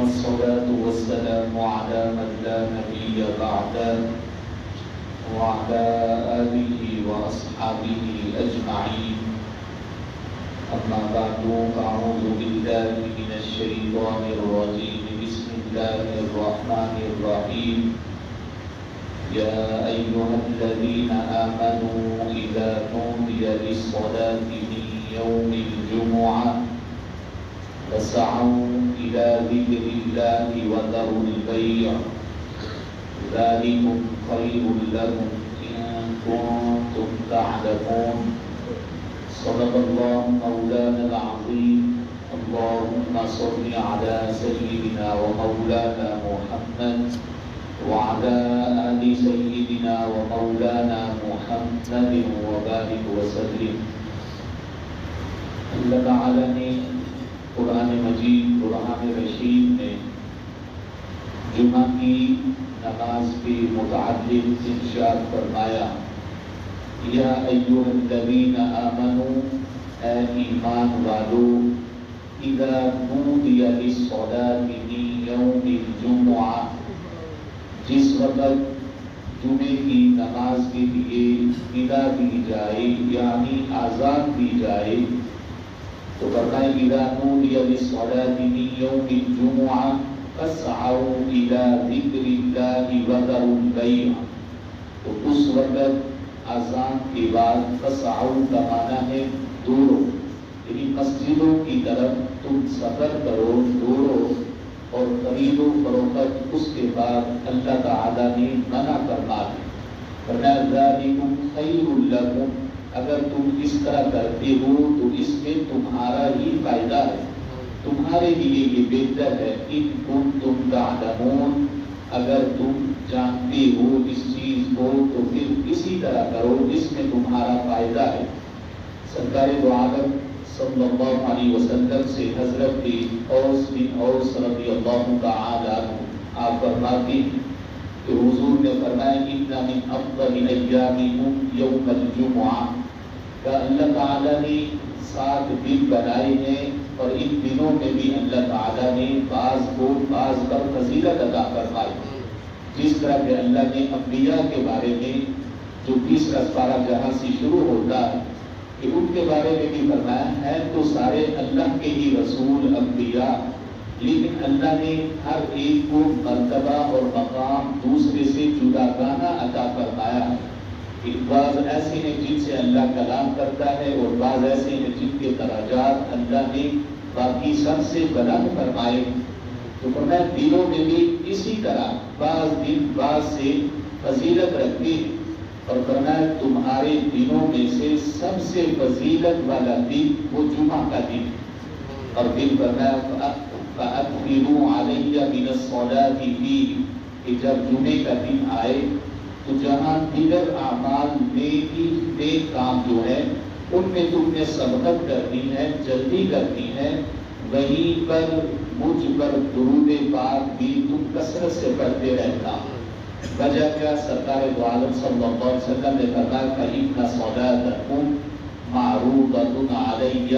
والصلاة والسلام على من لا نبي بعده وعلى آله وأصحابه أجمعين. أما بعد فأعوذ بالله من الشيطان الرجيم. بسم الله الرحمن الرحيم. يا أيها الذين آمنوا إذا نودي للصلاة من يوم الجمعة فاسعوا إلى ذكر الله وذروا البيع ذلكم خير لكم إن كنتم تعلمون. صدق الله مولانا العظيم. اللهم صل على سيدنا ومولانا محمد وعلى آل سيدنا ومولانا محمد وبارك وسلم. اللہ تعالیٰ نے قرآن مجید قرآن رشید میں جمعہ کی نماز کے متعلق ارشاد فرمایا، یا ایھا الذین آمنوا، اے ایمان والو، اذا نودی للصلاۃ من یوم الجمعہ، جس وقت جمعے کی نماز کے لیے ندا دی جائے یعنی آذان دی جائے، تو فرمایا اذا نودی للصلاۃ من یوم الجمعہ فاسعوا الی ذکر اللہ وذروا البیع، تو اس وقت اذان کے بعد فاسعوا کا معنی ہے دوڑو، یعنی مسجدوں کی طرف تم سفر کرو، دوڑو اور خرید و فروخت اس کے بعد اللہ تعالیٰ نے منع فرما دی. فرمایا ذالکم خیر لکم، اگر تم اس طرح کرتے ہو تو اس میں تمہارا ہی فائدہ ہے، تمہارے لیے یہ بہتر ہے. ان کنتم تعلمون، اگر تم جانتے ہو اس چیز کو تو پھر اسی طرح کرو، اس میں تمہارا فائدہ ہے. سرکار دو عالم صلی اللہ علیہ وسلم سے حضرت اوس بن اوس رضی اللہ تعالی عنہ آپ فرماتے ہیں کہ حضور نے فرمایا ان من افضل ایامکم یوم الجمعہ، کہ اللہ تعالیٰ نے 7 دن بنائے ہیں اور ان دنوں میں بھی اللہ تعالیٰ نے بعض کو بعض پر فضیلت عطا فرمائی. جس طرح کہ اللہ نے انبیاء کے بارے میں جو 20 پارہ جہاں سے شروع ہوتا ہے کہ ان کے بارے میں بھی فرمایا ہے تو سارے اللہ کے ہی رسول انبیاء، لیکن اللہ نے ہر ایک کو مرتبہ اور مقام دوسرے سے جداگانہ عطا فرمایا ہے. بعض ایسے ہیں جن سے اللہ کلام کرتا ہے اور بعض ایسے ہیں جن کے درجات اللہ نے باقی سب سے بلند فرمائے. تو فرمایا دنوں میں بھی اسی طرح بعض دن بعض سے فضیلت رکھتے ہیں، اور فرمایا تمہارے دنوں میں سے سب سے فضیلت والا دن وہ جمعہ کا دن. اور پھر فرمایا فَأَكْثِرُوا عَلَيَّ مِنَ الصَّلَاةِ فِيهِ، کہ جب جمعے کا دن آئے تو جہاں دیگر اعمال نیک کام جو ہے ان میں تم نے سبقت کرنی ہے، جلدی کرنی ہے، وہیں پر مجھ پر درود پاک بھی تم کثرت سے پڑھتے رہنا. وجہ کیا؟ سرکار دو عالم صلی اللہ علیہ وسلم نے فرمایا فَإِنَّ صَلَاتَكُمْ مَعْرُوضَةٌ عَلَيَّ،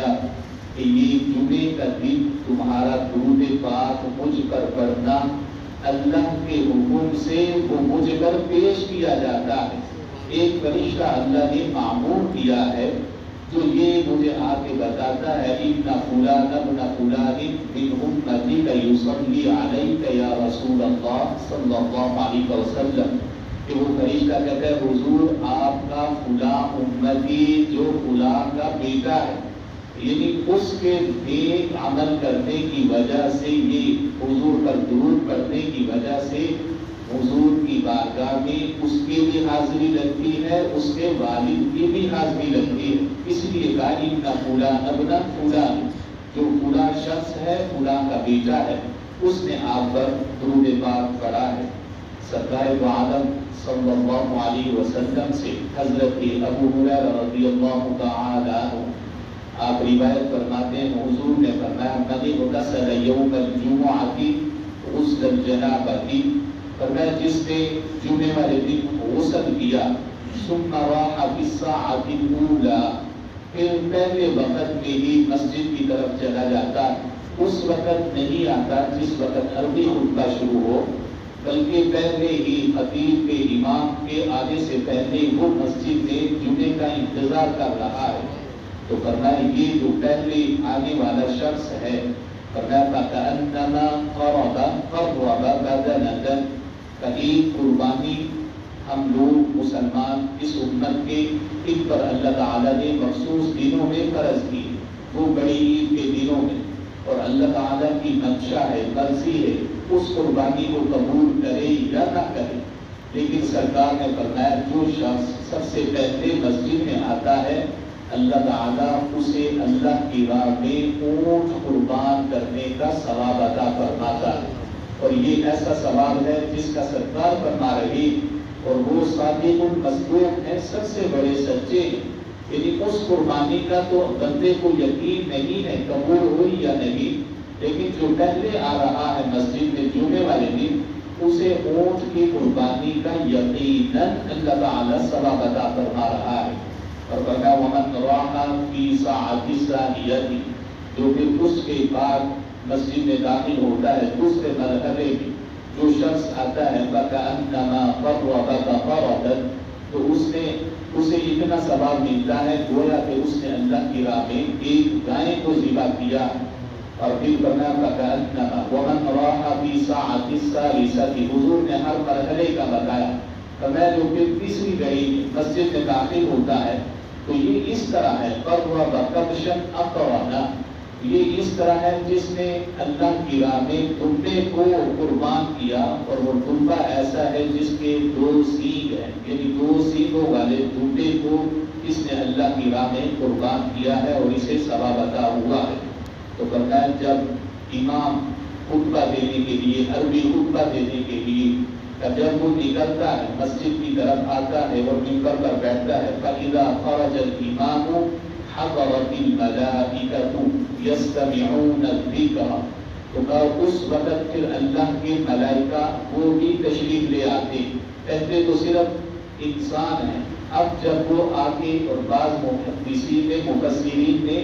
کہ یہ جمعے کا دن تمہارا درود پاک مجھ پر پڑھنا اللہ کے حکم سے وہ مجھ پر پیش کیا جاتا ہے. ایک فرشتہ اللہ نے معمور کیا ہے جو یہ مجھے آ کے بتاتا ہے اِنَّ فُلَانَ ابْنَ فُلَانٍ مِنْ أُمَّتِكَ يُصَلِّي عَلَيْكَ يَا رسول اللہ صلی اللہ علیہ وسلم، کہ وہ فرشتہ کہتا ہے حضور آپ کا فلاں امتی جو فلاں کا بیٹا ہے، یعنی اس کے نیک عمل کرنے کی وجہ سے، یہ حضور پر درود پڑھنے کی وجہ سے حضور کی بارگاہ میں اس کی بھی حاضری لگتی ہے، اس کے والد کی بھی حاضری لگتی ہے. اس لیے کہا اِنَّ فُلَانَ ابْنَ فُلَانٍ، جو فلاں شخص ہے فلاں کا بیٹا ہے اس نے آپ پر درود پاک پڑھا ہے. سرکار دو عالم صلی اللہ علیہ وسلم سے حضرت ابو ہریرہ رضی اللہ تعالی عنہ آپ روایت فرماتے ہیں حضور نے فرمایا من اغتسل یوم الجمعۃ غسل الجنابۃ، فرمایا جس نے جمعے والے دن غسل کیا ثم راح فی الساعۃ الاولی، پھر پہلے وقت میں ہی مسجد کی طرف چلا جاتا اس وقت نہیں آتا جس وقت عربی خطبہ شروع ہو، بلکہ پہلے ہی خطیب کے امام کے آنے سے پہلے وہ مسجد میں جمعے کا انتظار کر رہا ہے۔ تو فرمایا یہ جو پہلے آنے والا شخص ہے، فرمایا فَكَأَنَّمَا قَرَّبَ بَدَنَةً، کہیں قربانی ہم لوگ مسلمان اس امت کے ان پر اللہ تعالیٰ نے مخصوص دنوں میں فرض کی، وہ بڑی عید کے دنوں میں، اور اللہ تعالیٰ کی منشا ہے، مرضی ہے اس قربانی کو قبول کرے یا نہ کرے۔ لیکن سرکار نے فرمایا جو شخص سب سے پہلے مسجد میں آتا ہے، اللہ تعالیٰ اسے اللہ کی راہ میں اونٹ قربان کرنے کا ثواب عطا فرماتا ہے، اور یہ ایسا ثواب ہے جس کا سرکار فرما رہی، اور وہ صادق المصدوق ہیں، سب سے بڑے سچے ہیں۔ یعنی اس قربانی کا تو بندے کو یقین نہیں ہے قبول ہوئی یا نہیں، لیکن جو پہلے آ رہا ہے مسجد میں جمعے والے دن، اسے اونٹ کی قربانی کا یقیناً اللہ تعالیٰ ثواب عطا فرما رہا ہے۔ اور فرمایا وَمَنْ رَاحَ فِي سَاعَةِ الثَّانِيَةِ، جو پھر اس کے بعد مسجد میں داخل ہوتا ہے دوسرے مرحلے میں، جو شخص آتا ہے فَكَأَنَّمَا قَرَّبَ بَقَرَةً، تو اسے اتنا ثواب ملتا ہے گویا کہ اس نے اللہ کی راہ میں ایک گائے کو ذبح کیا۔ اور پھر فرمایا فَكَأَنَّمَا وَمَنْ رَاحَ فِي سَاعَةِ الثَّالِثَةِ، حضور نے ہر مرحلے کا بتایا۔ فرمایا جو پھر تیسری گھڑی مسجد میں داخل ہوتا ہے تو یہ اس طرح ہے قَرَّبَ كَبْشًا أَقْرَنَ، یہ اس طرح ہے جس نے اللہ کی راہ میں دمبے کو قربان کیا، اور وہ دمبا ایسا ہے جس کے دو سینگ ہیں، یعنی دو سینگوں والے دمبے کو اس نے اللہ کی راہ میں قربان کیا ہے اور اسے ثواب عطا ہوا ہے۔ تو فرمایا جب امام خطبہ دینے کے لیے، عربی خطبہ دینے کے لیے جب وہ نکلتا ہے مسجد کی طرف آتا ہے اور ممبر پر بیٹھتا ہے، فَإِذَا خَرَجَ الْإِمَامُ حَضَرَتِ الْمَلَائِكَةُ يَسْتَمِعُونَ الذِّكْرَ، تو اس وقت پھر اللہ کے ملائکہ وہ بھی تشریف لے آتے۔ پہلے تو صرف انسان ہے، اب جب وہ آگے، اور بعض محدثین نے مفسرین نے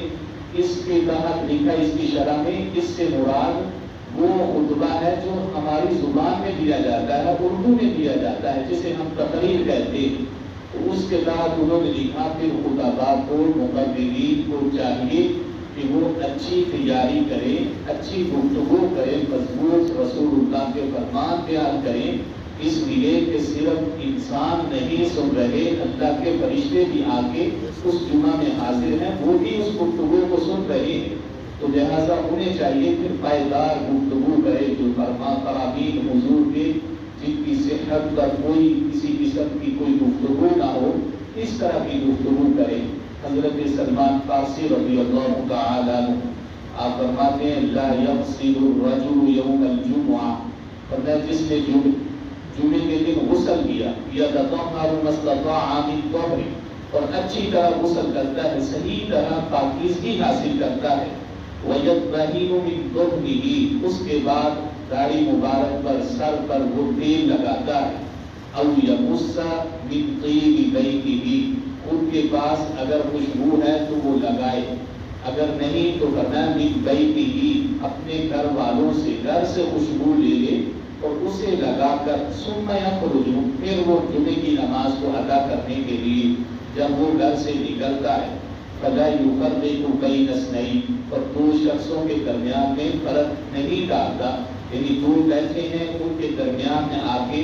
اس کے تحت لکھا، اس کی شرح میں، اس سے مراد وہ خطبہ ہے جو ہماری زبان میں دیا جاتا ہے، اردو میں دیا جاتا ہے، جسے ہم تقریر کہتے ہیں۔ تو اس کے بعد انہوں نے لکھا پھر خطبہ کو، مقررین کو چاہیے کہ وہ اچھی تیاری کریں، اچھی گفتگو کریں، مضبوط رسول اللہ کے فرمان بیان کریں، اس لیے کہ صرف انسان نہیں سن رہے، اللہ کے فرشتے بھی آ کے اس جمعہ میں حاضر ہیں، وہ بھی اس گفتگو کو سن رہے ہیں۔ تو لہٰذا انہیں چاہیے پھر پائیدار گفتگو کرے، جو فرامین حضور کے جن کی صحت پر کوئی کسی قسم کی کوئی گفتگو نہ ہو، اس طرح کی گفتگو کرے۔ حضرت سلمان فارسی رضی اللہ تعالی عنہ آپ فرماتے ہیں لا یغسل الرجل یوم الجمعہ، فرمایا جس نے جمعے کے دن غسل کیا، یتطہر ما استطاع من طہر، اور اچھی طرح غسل کرتا ہے، صحیح طرح پاکیزگی حاصل کرتا ہے، وَيَطْبَهِنُ مِنْ دُهْنِهِ، اس کے بعد داڑھی مبارک پر، سر پر وہ تیل لگاتا ہے، أَوْ يَمُسَّ مِنْ طِيبِ بَيْتِهِ، ان کے پاس اگر خوشبو ہے تو وہ لگائے، اگر نہیں تو فرمایا مِنْ بَيْتِهِ، اپنے گھر والوں سے، گھر سے خوشبو لے لے اور اسے لگا کر ثُمَّ يَخْرُجُ، پھر وہ جمعے کی نماز کو ادا کرنے کے لیے جب وہ گھر سے نکلتا ہے، فَلَا يُفَرِّقُ بَيْنَ اثْنَيْنِ، اور دو شخصوں کے درمیان میں فرق نہیں ڈالتا، یعنی دو بیٹھے ہیں ان کے درمیان میں آ کے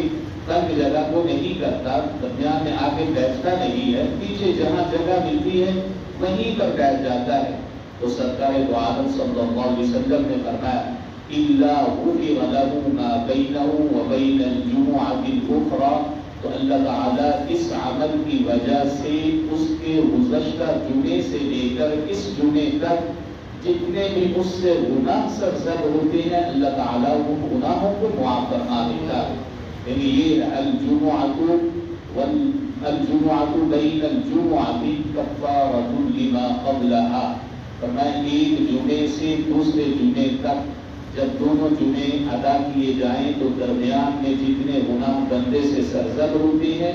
تنگ جگہ کو نہیں کرتا، درمیان میں آ کے بیٹھتا نہیں ہے، پیچھے جہاں جگہ ملتی ہے وہیں پر بیٹھ جاتا ہے۔ تو سرکار دو عالم صلی اللہ علیہ وسلم نے فرمایا إِلَّا غُفِرَ لَهُ مَا بَيْنَهُ وَبَيْنَ الْجُمُعَةِ الْأُخْرَى، تو اللہ تعالیٰ اس عمل کی وجہ سے اس کے گزشتہ جمعے سے لے کر اس جمعے تک جتنے بھی اس سے گناہ سرزد ہوتے ہیں، اللہ تعالیٰ ان گناہوں کو معاف فرما دیتا ہے۔ یعنی یہ الجمعۃ بین الجمعۃ کفارۃ لما قبلها، فرمایا ایک جمعے سے دوسرے جمعے تک جب دونوں جمعے ادا کیے جائیں تو درمیان میں جتنے گناہ بندے سے سرزد ہوتے ہیں،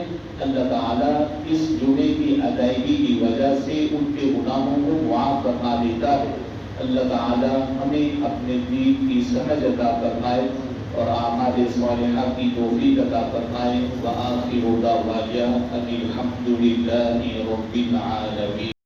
اللہ تعالیٰ اس جمعے کی ادائیگی کی وجہ سے ان کے گناہوں کو معاف فرما دیتا ہے۔ اللہ تعالی ہمیں اپنے دین کی سمجھ عطا فرمائے اور اعمال صالحہ کی توفیق عطا فرمائے. وآخر دعوانا ان الحمد للہ رب العالمین.